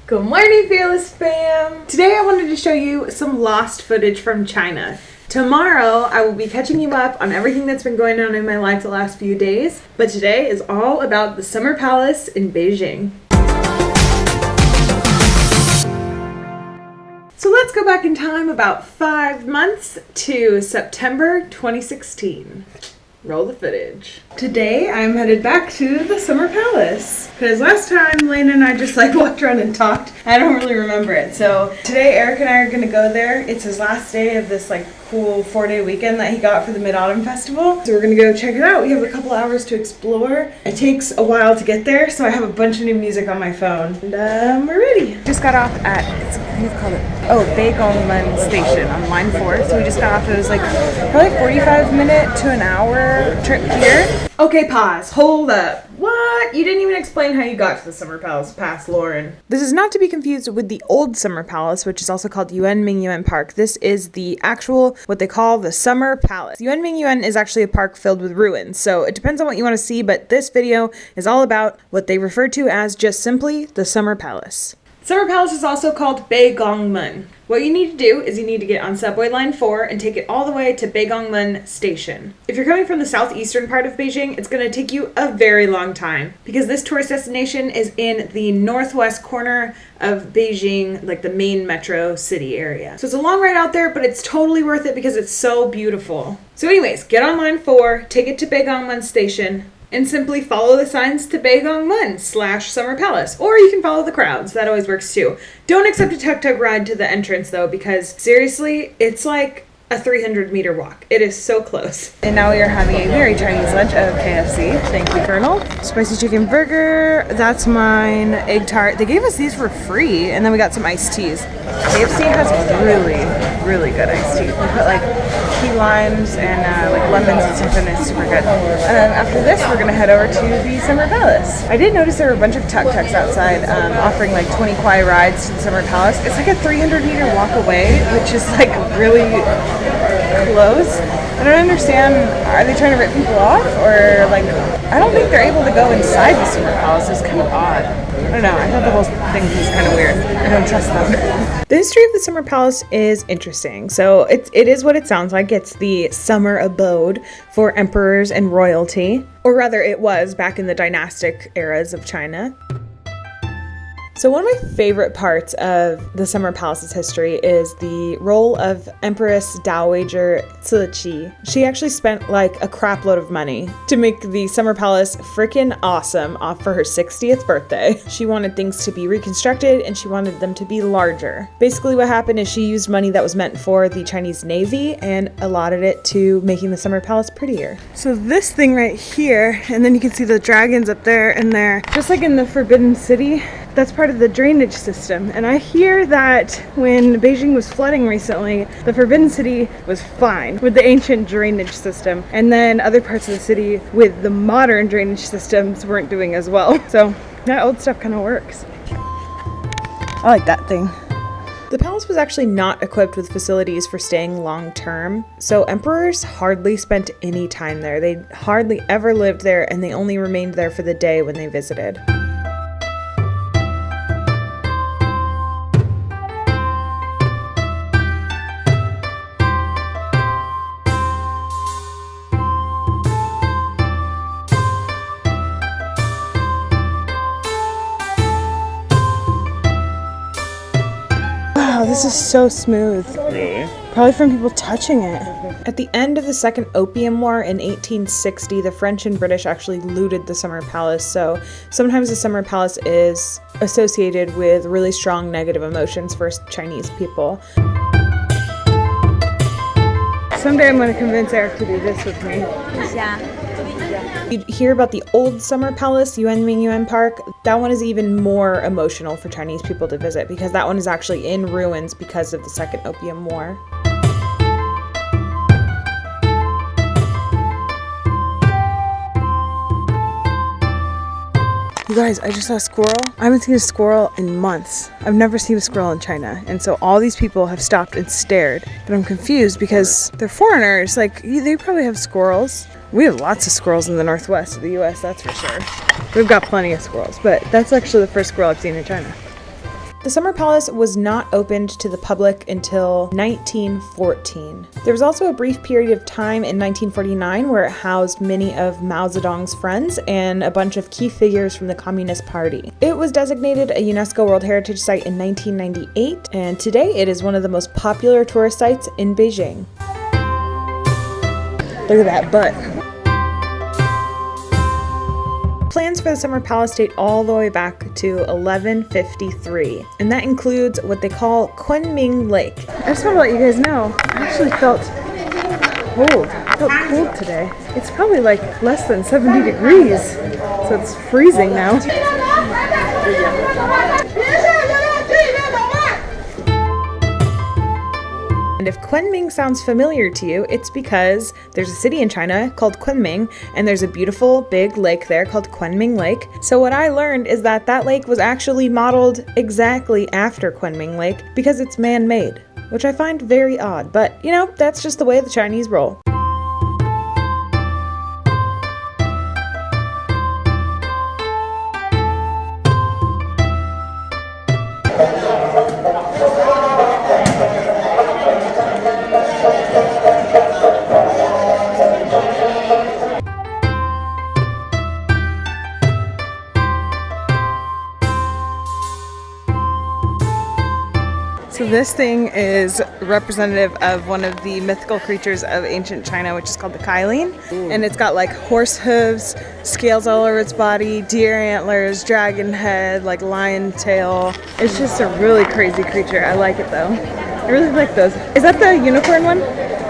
Good morning, Fearless fam! Today I wanted to show you some lost footage from China. Tomorrow I will be catching you up on everything that's been going on in my life the last few days, but today is all about the Summer Palace in Beijing. So let's go back in time about 5 months to September 2016. Roll the footage. Today I'm headed back to the Summer Palace because last time Lena and I just walked around and talked. I don't really remember it. So today Eric and I are going to go there. It's his last day of this cool 4-day weekend that he got for the Mid-Autumn Festival. So we're going to go check it out. We have a couple hours to explore. It takes a while to get there, so I have a bunch of new music on my phone. And we're ready. Just got off at, Beijing station on line 4. So we just got off. It was probably 45-minute to an hour trip here. Okay, pause. Hold up. What? You didn't even explain how you got to the Summer Palace past Lauren. This is not to be confused with the old Summer Palace, which is also called Yuan Park. This is the actual, what they call the Summer Palace. Yuan is actually a park filled with ruins, so it depends on what you want to see, but this video is all about what they refer to as just simply the Summer Palace. Summer Palace is also called Beijing. What you need to do is you need to get on subway line 4 and take it all the way to Beijing Station. If you're coming from the southeastern part of Beijing, it's going to take you a very long time because this tourist destination is in the northwest corner of Beijing, the main metro city area. So it's a long ride out there, but it's totally worth it because it's so beautiful. So anyways, get on line 4, take it to Beijing Station, and simply follow the signs to Beijing/Summer Palace. Or you can follow the crowds. That always works too. Don't accept a tuk-tuk ride to the entrance though, because seriously, it's like a 300-meter walk. It is so close. And now we are having a very Chinese lunch of KFC. Thank you, Colonel. Spicy chicken burger. That's mine. Egg tart. They gave us these for free, and then we got some iced teas. KFC has really good iced tea. They put key limes and lemons and something. It's super good. And then after this, we're gonna head over to the Summer Palace. I did notice there were a bunch of tuk-tuks outside offering 20 kwai rides to the Summer Palace. It's a 300-meter walk away, which is really close. I don't understand. Are they trying to rip people off, or I don't think they're able to go inside the Summer Palace. It's kind of odd. I don't know. I thought the whole thing was kind of weird. I don't trust them. The history of the Summer Palace is interesting. So it is what it sounds like. It's the summer abode for emperors and royalty, or rather, it was back in the dynastic eras of China. So one of my favorite parts of the Summer Palace's history is the role of Empress Dowager Cixi. She actually spent a crap load of money to make the Summer Palace freaking awesome for her 60th birthday. She wanted things to be reconstructed and she wanted them to be larger. Basically what happened is she used money that was meant for the Chinese Navy and allotted it to making the Summer Palace prettier. So this thing right here, and then you can see the dragons up there and there, just like in the Forbidden City, that's part of the drainage system. And I hear that when Beijing was flooding recently, the Forbidden City was fine with the ancient drainage system. And then other parts of the city with the modern drainage systems weren't doing as well. So that old stuff kind of works. I like that thing. The palace was actually not equipped with facilities for staying long term, so emperors hardly spent any time there. They hardly ever lived there, and they only remained there for the day when they visited. Wow, this is so smooth. Really? Probably from people touching it. At the end of the Second Opium War in 1860, the French and British actually looted the Summer Palace, so sometimes the Summer Palace is associated with really strong negative emotions for Chinese people. Someday I'm going to convince Eric to do this with me. Yeah. You hear about the old Summer Palace, Yuan Park. That one is even more emotional for Chinese people to visit because that one is actually in ruins because of the Second Opium War. You guys, I just saw a squirrel. I haven't seen a squirrel in months. I've never seen a squirrel in China. And so all these people have stopped and stared. But I'm confused because they're foreigners. They probably have squirrels. We have lots of squirrels in the northwest of the US, that's for sure. We've got plenty of squirrels, but that's actually the first squirrel I've seen in China. The Summer Palace was not opened to the public until 1914. There was also a brief period of time in 1949 where it housed many of Mao Zedong's friends and a bunch of key figures from the Communist Party. It was designated a UNESCO World Heritage Site in 1998, and today it is one of the most popular tourist sites in Beijing. Look at that butt. Plans for the Summer Palace date all the way back to 1153, and that includes what they call Kunming Lake. I just want to let you guys know, I actually felt cold. I felt cold today. It's probably like less than 70 degrees, so it's freezing now. And if Kunming sounds familiar to you, it's because there's a city in China called Kunming, and there's a beautiful big lake there called Kunming Lake. So what I learned is that that lake was actually modeled exactly after Kunming Lake because it's man-made, which I find very odd. But, you know, that's just the way the Chinese roll. So this thing is representative of one of the mythical creatures of ancient China, which is called the Kailing. And it's got like horse hooves, scales all over its body, deer antlers, dragon head, like lion tail. It's just a really crazy creature. I like it though. I really like those. Is that the unicorn one?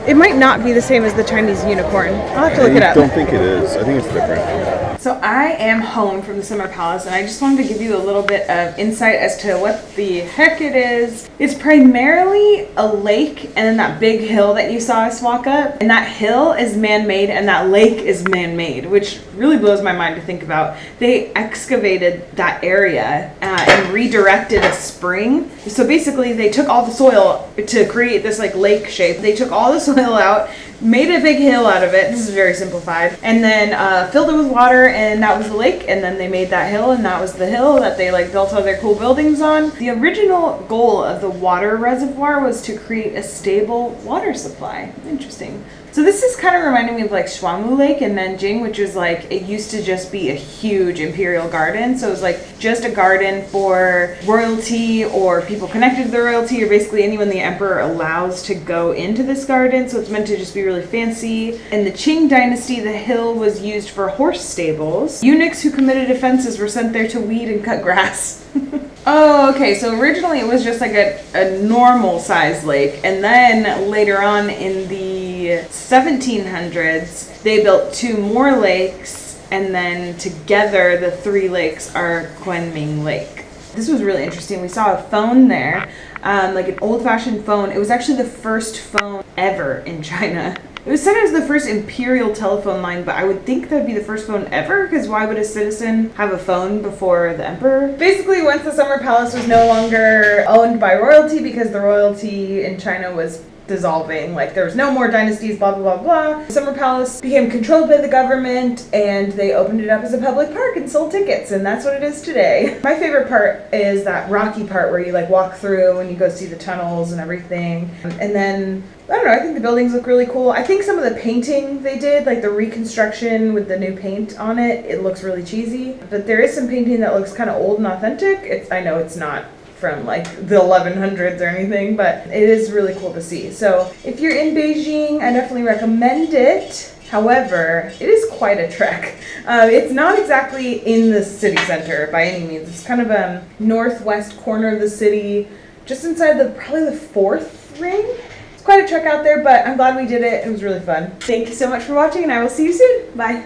It might not be the same as the Chinese unicorn. I'll have to look it up. I don't think it is. I think it's different. So I am home from the Summer Palace, and I just wanted to give you a little bit of insight as to what the heck it is. It's primarily a lake and then that big hill that you saw us walk up. And that hill is man-made and that lake is man-made, which really blows my mind to think about. They excavated that area and redirected a spring. So basically they took all the soil to create this like lake shape. They took all the soil out, made a big hill out of it. This is very simplified. And then filled it with water, and that was the lake. And then they made that hill, and that was the hill that they like built all their cool buildings on. The original goal of the water reservoir was to create a stable water supply. Interesting. So this is kind of reminding me of like Shuangmu Lake in Beijing, which was like, it used to just be a huge imperial garden. So it was like just a garden for royalty or people connected to the royalty, or basically anyone the emperor allows to go into this garden. So it's meant to just be really fancy. In the Qing dynasty, the hill was used for horse stables. Eunuchs who committed offenses were sent there to weed and cut grass. Oh, okay, so originally it was just like a normal sized lake, and then later on in the 1700s, they built 2 more lakes, and then together the 3 lakes are Kunming Lake. This was really interesting. We saw a phone there, like an old-fashioned phone. It was actually the first phone ever in China. It was said it was the first imperial telephone line, but I would think that'd be the first phone ever, because why would a citizen have a phone before the emperor? Basically, once the Summer Palace was no longer owned by royalty, because the royalty in China was dissolving, like there was no more dynasties, blah, blah, blah, blah. The Summer Palace became controlled by the government, and they opened it up as a public park and sold tickets, and that's what it is today. My favorite part is that rocky part where you like walk through and you go see the tunnels and everything. And then, I don't know, I think the buildings look really cool. I think some of the painting they did, like the reconstruction with the new paint on it, it looks really cheesy. But there is some painting that looks kind of old and authentic. I know it's not from like the 1100s or anything, but it is really cool to see. So if you're in Beijing, I definitely recommend it. However, it is quite a trek. It's not exactly in the city center by any means. It's kind of a northwest corner of the city, just inside probably the 4th ring. It's quite a trek out there, but I'm glad we did it. It was really fun. Thank you so much for watching, and I will see you soon. Bye.